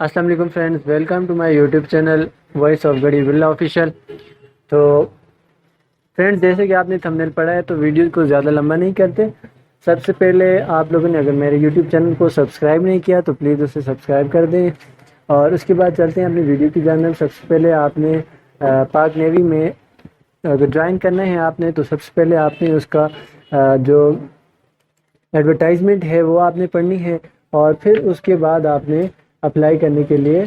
السلام علیکم friends, welcome to my YouTube channel voice of غریب اللہ آفیشیل۔ تو فرینڈز، جیسے کہ آپ نے تھمبنیل پڑھا ہے تو ویڈیو کو زیادہ لمبا نہیں کرتے۔ سب سے پہلے آپ لوگوں نے اگر میرے یوٹیوب چینل کو سبسکرائب نہیں کیا تو پلیز اسے سبسکرائب کر دیں، اور اس کے بعد چلتے ہیں اپنی ویڈیو کی جانب۔ سب سے پہلے آپ نے پاک نیوی میں اگر جوائن کرنا ہے آپ نے، تو سب سے پہلے آپ نے اس کا جو ایڈورٹائزمنٹ ہے وہ آپ نے پڑھنی ہے، اور پھر اس کے بعد آپ نے اپلائی کرنے کے لیے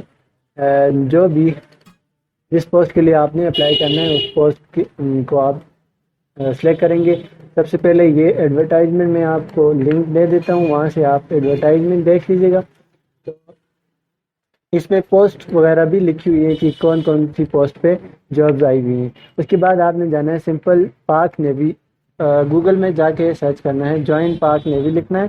جو بھی جس پوسٹ کے لیے آپ نے اپلائی کرنا ہے اس پوسٹ کو آپ سلیکٹ کریں گے۔ سب سے پہلے یہ ایڈورٹائزمنٹ میں آپ کو لنک دے دیتا ہوں، وہاں سے آپ ایڈورٹائزمنٹ دیکھ لیجیے گا۔ تو اس میں پوسٹ وغیرہ بھی لکھی ہوئی ہے کہ کون کون سی پوسٹ پہ جابز آئی ہوئی ہیں۔ اس کے بعد آپ نے جانا ہے سمپل پاک نیوی، گوگل میں جا کے سرچ کرنا ہے، جوائن پاک نیوی لکھنا ہے،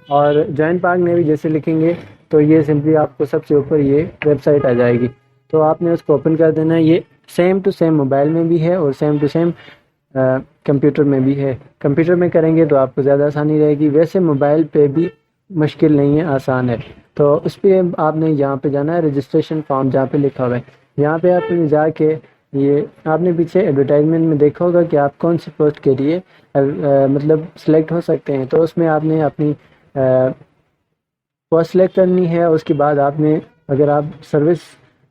اور جوائن پاک نیوی جیسے لکھیں گے تو یہ سمپلی آپ کو سب سے اوپر یہ ویب سائٹ آ جائے گی۔ تو آپ نے اس کو اوپن کر دینا ہے۔ یہ سیم ٹو سیم موبائل میں بھی ہے اور سیم ٹو سیم کمپیوٹر میں بھی ہے۔ کمپیوٹر میں کریں گے تو آپ کو زیادہ آسانی رہے گی، ویسے موبائل پہ بھی مشکل نہیں ہے، آسان ہے۔ تو اس پہ آپ نے یہاں پہ جانا ہے رجسٹریشن فارم جہاں پہ لکھا ہوا ہے، یہاں پہ آپ نے جا کے یہ آپ نے پیچھے ایڈورٹائزمنٹ میں دیکھا ہوگا کہ آپ کون سی پوسٹ کے لیے مطلب سلیکٹ ہو سکتے ہیں۔ تو اس میں آپ نے اپنی پوسٹ سلیکٹ کرنی ہے۔ اس کے بعد آپ نے اگر آپ سروس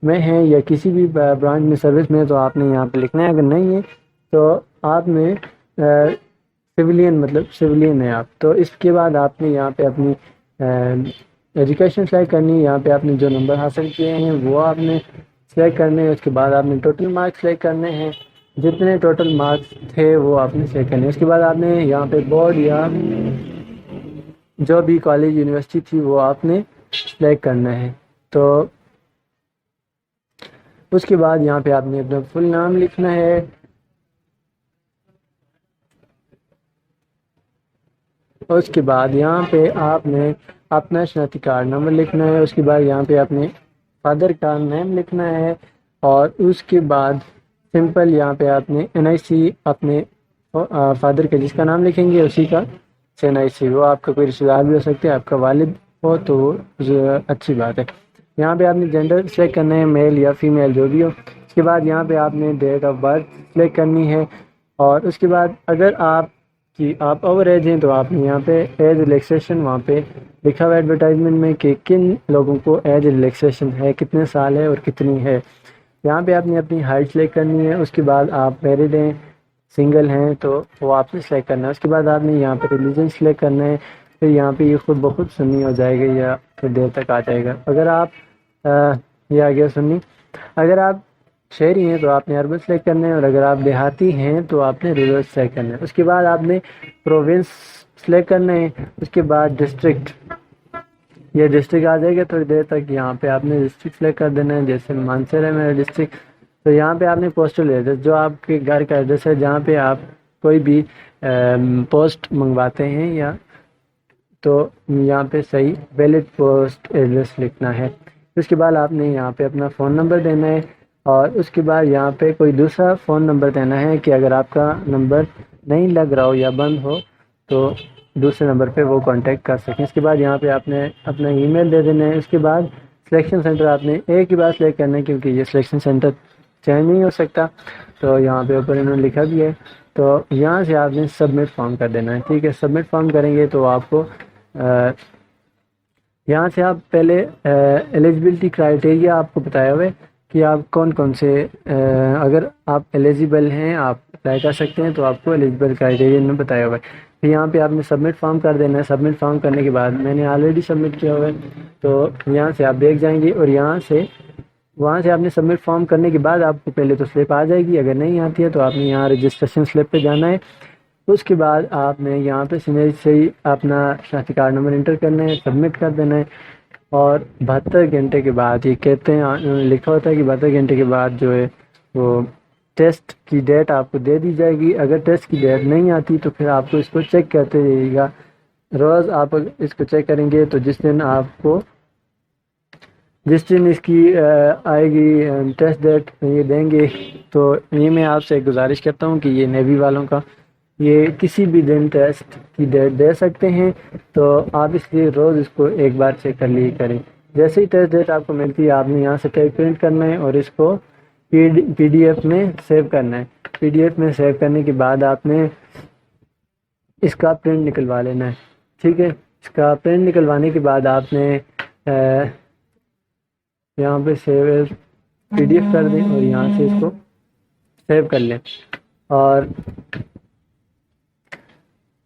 میں ہیں یا کسی بھی برانچ میں سروس میں تو آپ نے یہاں پہ لکھنا ہے، اگر نہیں ہے تو آپ نے سویلین ہے آپ، تو اس کے بعد آپ نے یہاں پہ اپنی ایجوکیشن سلیکٹ کرنی ہے۔ یہاں پہ آپ نے جو نمبر حاصل کیے ہیں وہ آپ نے سلیکٹ کرنے ہیں۔ اس کے بعد آپ نے ٹوٹل مارکس سلیکٹ کرنے ہیں، جتنے ٹوٹل مارکس تھے وہ آپ نے سلیکٹ کرنے ہیں۔ اس کے بعد آپ نے یہاں پہ بورڈ یا جو بھی کالج یونیورسٹی تھی وہ آپ نے سلیکٹ کرنا ہے۔ تو اس کے بعد یہاں پہ آپ نے اپنا فل نام لکھنا ہے، اور اس کے بعد یہاں پہ آپ نے اپنا شناختی کارڈ نمبر لکھنا ہے۔ اس کے بعد یہاں پہ اپنے فادر کا نیم لکھنا ہے، اور اس کے بعد سمپل یہاں پہ آپ نے NIC اپنے فادر کا جس کا نام لکھیں گے اسی کا NIC، وہ آپ کا کوئی رشتہ دار بھی ہو سکتے ہیں، آپ کا والد ہو تو اچھی بات ہے۔ یہاں پہ آپ نے جینڈر سلیکٹ کرنا ہے، میل یا فیمیل جو بھی ہو۔ اس کے بعد یہاں پہ آپ نے ڈیٹ آف برتھ سلیکٹ کرنی ہے، اور اس کے بعد اگر آپ اوور ایج ہیں تو آپ نے یہاں پہ ایج ریلیکسیشن وہاں پہ لکھا ہوا ہے ایڈورٹائزمنٹ میں کہ کن لوگوں کو ایج ریلیکسیشن ہے، کتنے سال ہے اور کتنی ہے۔ یہاں پہ آپ نے اپنی ہائٹ سلیکٹ کرنی ہے۔ اس کے بعد آپ میرڈ ہیں، سنگل ہیں تو وہ آپ نے سلیکٹ کرنا ہے۔ اس کے بعد آپ نے یہاں پہ ریلیجن سلیکٹ کرنا ہے، پھر یہاں پہ یہ خود بخود سنی ہو جائے گا یا پھر دیر تک آ جائے گا۔ اگر آپ یہ آ گیا سنی، اگر آپ شہری ہیں تو آپ نے اربن سلیکٹ کرنا ہے، اور اگر آپ دیہاتی ہیں تو آپ نے رورل سلیکٹ کرنا ہے۔ اس کے بعد آپ نے پروونس سلیکٹ کرنا ہے۔ اس کے بعد ڈسٹرکٹ، یہ ڈسٹرکٹ آ جائے گا تھوڑی دیر تک، یہاں پہ آپ نے ڈسٹرکٹ سلیکٹ کر دینا ہے۔ جیسے مانسر ہے میرا ڈسٹرکٹ، تو یہاں پہ آپ نے پوسٹل ایڈریس جو آپ کے گھر کا ایڈریس ہے جہاں پہ آپ کوئی بھی پوسٹ منگواتے ہیں یا تو یہاں پہ صحیح ویلڈ پوسٹ ایڈریس لکھنا ہے۔ اس کے بعد آپ نے یہاں پہ اپنا فون نمبر دینا ہے، اور اس کے بعد یہاں پہ کوئی دوسرا فون نمبر دینا ہے کہ اگر آپ کا نمبر نہیں لگ رہا ہو یا بند ہو تو دوسرے نمبر پہ وہ کانٹیکٹ کر سکیں۔ اس کے بعد یہاں پہ آپ نے اپنا ای میل دے دینا ہے۔ اس کے بعد سلیکشن سینٹر آپ نے ایک ہی بار سلیکٹ کرنا ہے کیونکہ یہ سلیکشن سینٹر چینج نہیں ہو سکتا، تو یہاں پہ اوپر انہوں نے لکھا بھی ہے۔ تو یہاں سے آپ نے سبمٹ فارم کر دینا ہے، ٹھیک ہے۔ سبمٹ فارم کریں گے تو آپ کو یہاں سے آپ پہلے ایلیجبلٹی کرائٹیریا آپ کو بتایا ہوا ہے کہ آپ کون کون سے اگر آپ ایلیجیبل ہیں آپ اپلائی کر سکتے ہیں، تو آپ کو ایلیجبل کرائٹیریا میں بتایا ہوا ہے۔ پھر یہاں پہ آپ نے سبمٹ فارم کر دینا ہے۔ سبمٹ فارم کرنے کے بعد میں نے آلریڈی سبمٹ کیا ہوا ہے، تو یہاں سے آپ دیکھ جائیں گے، اور وہاں سے آپ نے سبمٹ فارم کرنے کے بعد آپ کو پہلے تو سلپ آ جائے گی، اگر نہیں آتی ہے تو آپ نے یہاں رجسٹریشن سلپ پہ جانا ہے۔ اس کے بعد آپ نے یہاں پہ سے ہی اپنا شناختی کارڈ نمبر انٹر کرنا ہے، سبمٹ کر دینا ہے، اور 72 گھنٹے کے بعد یہ کہتے ہیں لکھا ہوتا ہے کہ 72 گھنٹے کے بعد جو ہے وہ ٹیسٹ کی ڈیٹ آپ کو دے دی جائے گی۔ اگر ٹیسٹ کی ڈیٹ نہیں آتی تو پھر آپ کو اس کو چیک کرتے رہیے گا، روز آپ اس کو چیک کریں گے، تو جس دن اس کی آئے گی ٹیسٹ ڈیٹ یہ دیں گے۔ تو یہ میں آپ سے گزارش کرتا ہوں کہ یہ نیوی والوں کا یہ کسی بھی دن ٹیسٹ کی ڈیٹ دے سکتے ہیں، تو آپ اس لیے روز اس کو ایک بار چیک کر لیے کریں۔ جیسے ہی ٹیسٹ ڈیٹ آپ کو ملتی ہے آپ نے یہاں سے پرنٹ کرنا ہے اور اس کو پی ڈی ایف میں سیو کرنا ہے۔ پی ڈی ایف میں سیو کرنے کے بعد آپ نے اس کا پرنٹ نکلوا لینا ہے، ٹھیک ہے۔ اس کا پرنٹ نکلوانے کے بعد آپ نے یہاں پہ save as P D F کر دیں اور یہاں سے اس کو سیو کر لیں۔ اور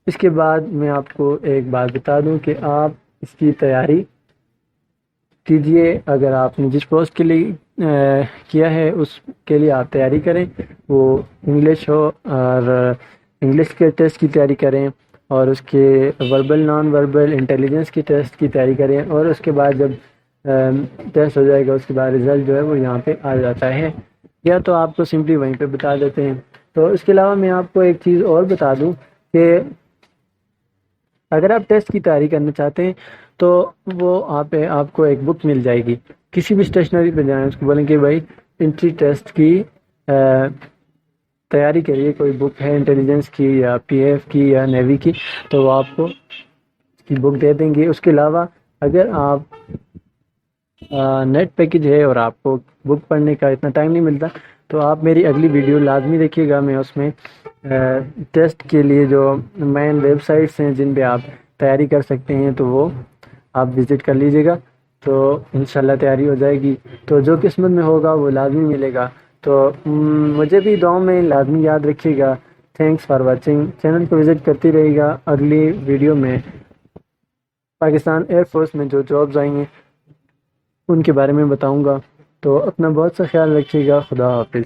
اس کے بعد میں آپ کو ایک بات بتا دوں کہ آپ اس کی تیاری کیجئے، اگر آپ نے جس پوسٹ کے لیے کیا ہے اس کے لیے آپ تیاری کریں، وہ انگلش ہو اور انگلش کے ٹیسٹ کی تیاری کریں اور اس کے وربل نان وربل انٹیلیجنس کی ٹیسٹ کی تیاری کریں، اور اس کے بعد جب ٹیسٹ ہو جائے گا اس کے بعد رزلٹ جو ہے وہ یہاں پہ آ جاتا ہے، یا تو آپ کو سمپلی وہیں پہ بتا دیتے ہیں۔ تو اس کے علاوہ میں آپ کو ایک چیز اور بتا دوں کہ اگر آپ ٹیسٹ کی تیاری کرنا چاہتے ہیں تو وہ آپ کو ایک بک مل جائے گی، کسی بھی اسٹیشنری پہ جائیں، اس کو بولیں کہ بھائی انٹری ٹیسٹ کی تیاری کے لیے کوئی بک ہے انٹیلیجنس کی یا پی ایف کی یا نیوی کی، تو وہ آپ کو اس کی بک دے دیں گے۔ اس کے علاوہ اگر آپ نیٹ پیکج ہے اور آپ کو بک پڑھنے کا اتنا ٹائم نہیں ملتا تو آپ میری اگلی ویڈیو لازمی دیکھیے گا، میں اس میں ٹیسٹ کے لیے جو مین ویب سائٹس ہیں جن پہ آپ تیاری کر سکتے ہیں تو وہ آپ وزٹ کر لیجیے گا، تو انشاءاللہ تیاری ہو جائے گی۔ تو جو قسمت میں ہوگا وہ لازمی ملے گا، تو مجھے بھی دعاؤں میں لازمی یاد رکھیے گا۔ تھینکس فار واچنگ، چینل کو وزٹ کرتی رہے گا۔ اگلی ویڈیو میں پاکستان ایئر فورس میں جو جابز آئی ہیں ان کے بارے میں بتاؤں گا، تو اپنا بہت سا خیال رکھیے گا۔ خدا حافظ۔